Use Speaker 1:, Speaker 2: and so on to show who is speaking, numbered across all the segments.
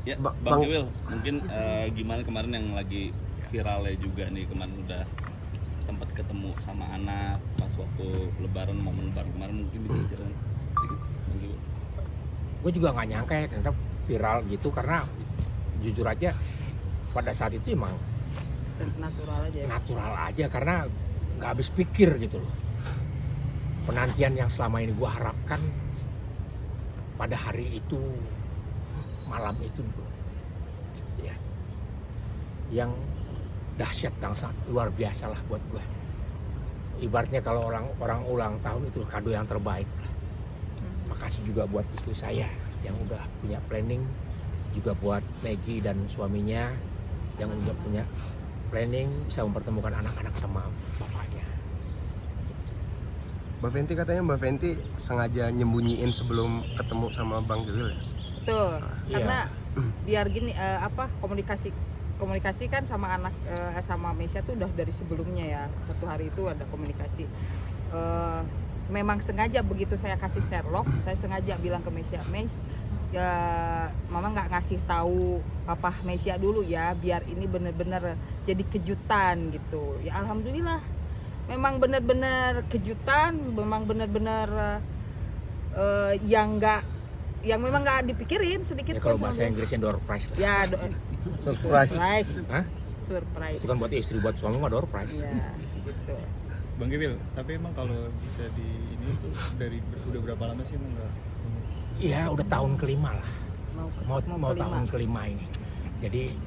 Speaker 1: Ya,
Speaker 2: Bang
Speaker 1: Bang Kiwil, mungkin gimana kemarin yang lagi viralnya juga nih, kemarin udah sempat ketemu sama anak pas waktu lebaran, momen lebaran kemarin, mungkin bisa diceritain sedikit, Bang Kiwil.
Speaker 3: Gue juga nggak nyangka ya ternyata viral gitu, karena jujur aja pada saat itu emang
Speaker 4: natural aja ya.
Speaker 3: natural aja, karena nggak habis pikir gitu loh. Penantian yang selama ini gue harapkan pada hari itu, malam itu ya, yang dahsyat dan sangat luar biasa lah buat gue. Ibaratnya kalau orang ulang tahun itu kado yang terbaik lah. Makasih juga buat istri saya yang udah punya planning, juga buat Maggie dan suaminya yang udah punya planning bisa mempertemukan anak-anak sama bapaknya.
Speaker 2: Mbak Fenty, katanya Mbak Fenty sengaja nyembunyiin sebelum ketemu sama Bang Kiwil ya?
Speaker 4: Betul. Karena
Speaker 3: Iya.
Speaker 4: biar gini komunikasi kan sama anak sama Mesya tuh udah dari sebelumnya ya. Satu hari itu ada komunikasi. Memang sengaja begitu saya kasih Sherlock, saya sengaja bilang ke Mesya, ya mama nggak ngasih tahu papa Mesya dulu ya, biar ini bener-bener jadi kejutan gitu. Ya alhamdulillah, memang bener-bener kejutan, memang bener-bener yang memang nggak dipikirin sedikit
Speaker 3: Ya, kalau
Speaker 4: pun
Speaker 3: bahasa
Speaker 4: sama dia.
Speaker 3: Inggrisnya door prize lah.
Speaker 4: Ya
Speaker 2: Surprise.
Speaker 3: Hah?
Speaker 4: Surprise.
Speaker 3: Itu kan buat istri, buat suami mah door prize.
Speaker 4: Ya gitu.
Speaker 5: Bang Kiwil, tapi emang kalau bisa di ini tuh udah berapa lama sih emang nggak?
Speaker 3: Iya, udah tahun kelima lah. Mau
Speaker 4: kelima.
Speaker 3: tahun kelima ini. Jadi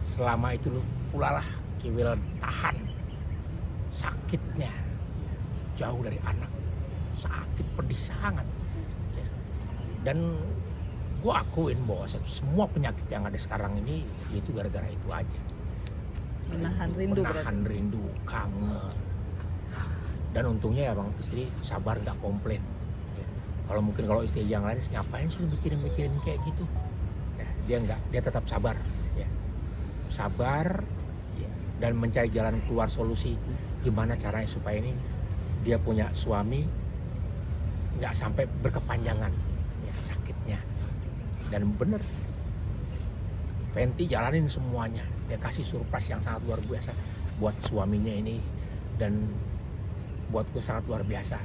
Speaker 3: selama itu pula lah Kiwil tahan sakitnya, jauh dari anak, sakit pedih sangat. Ya. Dan gue akuin bahwa semua penyakit yang ada sekarang ini itu gara-gara itu aja.
Speaker 4: Menahan rindu
Speaker 3: Menahan rindu, kangen. Dan untungnya ya bang, istri sabar, nggak komplain. Ya. Kalau istri yang lain ngapain sih mikirin kayak gitu. Nah, dia nggak, dia tetap sabar. Ya. Sabar ya, dan mencari jalan keluar solusi gimana caranya supaya ini dia punya suami nggak sampai berkepanjangan ya, sakitnya. Dan bener, Fenty jalanin semuanya. Dia kasih surprise yang sangat luar biasa buat suaminya ini, dan buatku sangat luar biasa.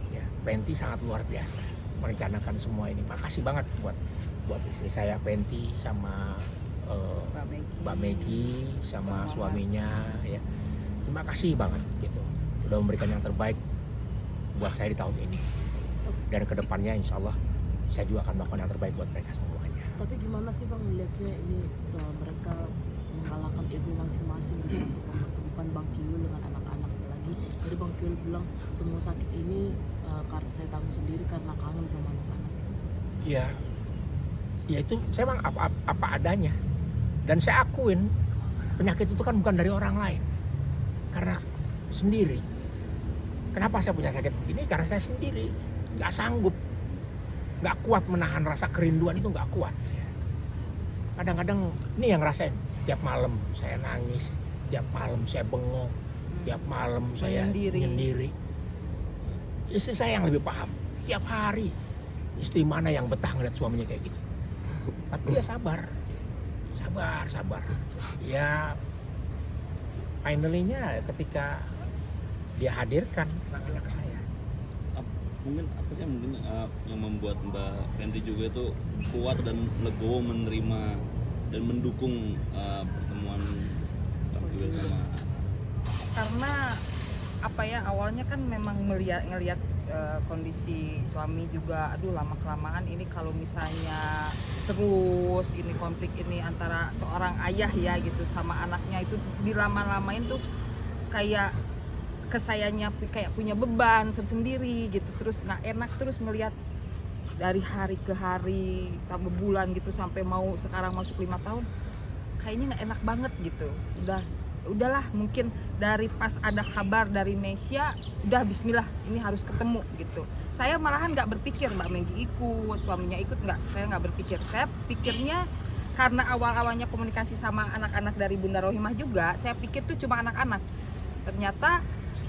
Speaker 3: Ya, Fenty sangat luar biasa merencanakan semua ini. Makasih banget buat istri saya Fenty sama Mbak Maggie sama suaminya ya. Terima kasih banget gitu. Udah memberikan yang terbaik buat saya di tahun ini. Dan kedepannya insya Allah saya juga akan melakukan yang terbaik buat mereka semuanya.
Speaker 6: Tapi gimana sih bang melihatnya ini mereka mengalahkan ego masing-masing gitu untuk mempertemukan Bang Kiwil dengan anak-anaknya lagi. Jadi Bang Kiwil bilang semua sakit ini karena saya tanggung sendiri karena kangen sama anak-anak.
Speaker 3: Ya itu saya memang apa adanya, dan saya akuin penyakit itu kan bukan dari orang lain, karena sendiri. Kenapa saya punya sakit ini? Karena saya sendiri nggak sanggup, nggak kuat menahan rasa kerinduan itu, nggak kuat saya. Kadang-kadang ini yang ngerasain, tiap malam saya nangis, tiap malam saya bengong, tiap malam saya menyendiri. Istri saya yang lebih paham. Tiap hari istri mana yang betah ngeliat suaminya kayak gitu. Tapi dia sabar. Ya finally-nya ketika dia hadirkan anak-anak saya.
Speaker 1: Mungkin apa sih yang membuat Mbak Fenty juga itu kuat dan legowo menerima dan mendukung pertemuan Bang Kiwil sama?
Speaker 4: Karena apa ya, awalnya kan memang ngelihat kondisi suami juga, aduh lama kelamaan ini kalau misalnya terus ini konflik ini antara seorang ayah ya gitu sama anaknya itu dilama-lamain tuh kayak kesayanya kayak punya beban tersendiri gitu, terus nggak enak terus ngelihat dari hari ke hari tambah bulan gitu sampai mau sekarang masuk 5 tahun kayaknya nggak enak banget gitu. Udahlah mungkin dari pas ada kabar dari Mesya udah bismillah ini harus ketemu gitu. Saya malahan nggak berpikir Mbak Maggie ikut, suaminya ikut, nggak, saya nggak berpikir. Saya pikirnya karena awal-awalnya komunikasi sama anak-anak dari Bunda Rohimah juga, saya pikir tuh cuma anak-anak. Ternyata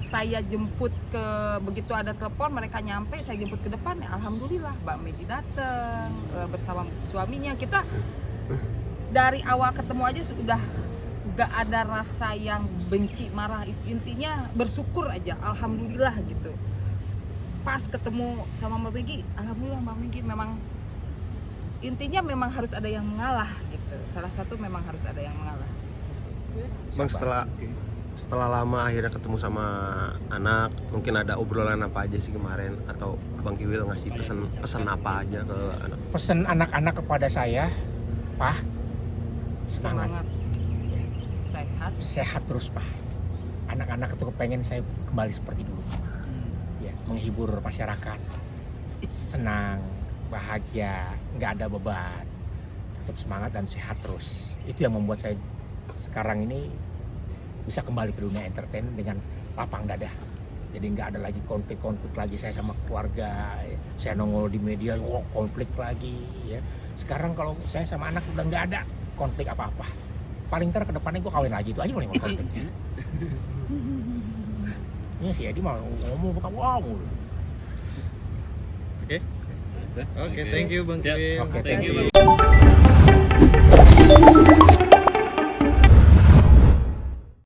Speaker 4: saya jemput ke, begitu ada telepon mereka nyampe, saya jemput ke depan, ya alhamdulillah Mbak Megi datang bersama suaminya. Kita dari awal ketemu aja sudah gak ada rasa yang benci, marah, intinya bersyukur aja, alhamdulillah gitu. Pas ketemu sama Mbak Megi, alhamdulillah Mbak Megi memang intinya memang harus ada yang mengalah gitu. Salah satu memang harus ada yang mengalah.
Speaker 2: Bang, setelah lama akhirnya ketemu sama anak, mungkin ada obrolan apa aja sih kemarin, atau Bang Kiwil ngasih pesan apa aja ke anak?
Speaker 3: Pesan anak-anak kepada saya, Pak, semangat, sehat terus Pak. Anak-anak itu kepengen saya kembali seperti dulu, ya, menghibur masyarakat, senang, bahagia, nggak ada beban, tetap semangat dan sehat terus. Itu yang membuat saya sekarang ini bisa kembali ke dunia entertain dengan lapang dada. Jadi nggak ada lagi konflik lagi saya sama keluarga, ya. Saya nongol di media, konflik lagi, ya. Sekarang kalau saya sama anak udah nggak ada konflik apa-apa. Paling ntar kedepannya gue kawin lagi, itu aja paling konfliknya. Ini si Edi malah ngomong bukan wow mulu.
Speaker 5: Oke, thank you Bang
Speaker 1: Siap.
Speaker 5: Kiwil.
Speaker 3: Oke,
Speaker 1: Thank you,
Speaker 3: thank you.
Speaker 1: Bang.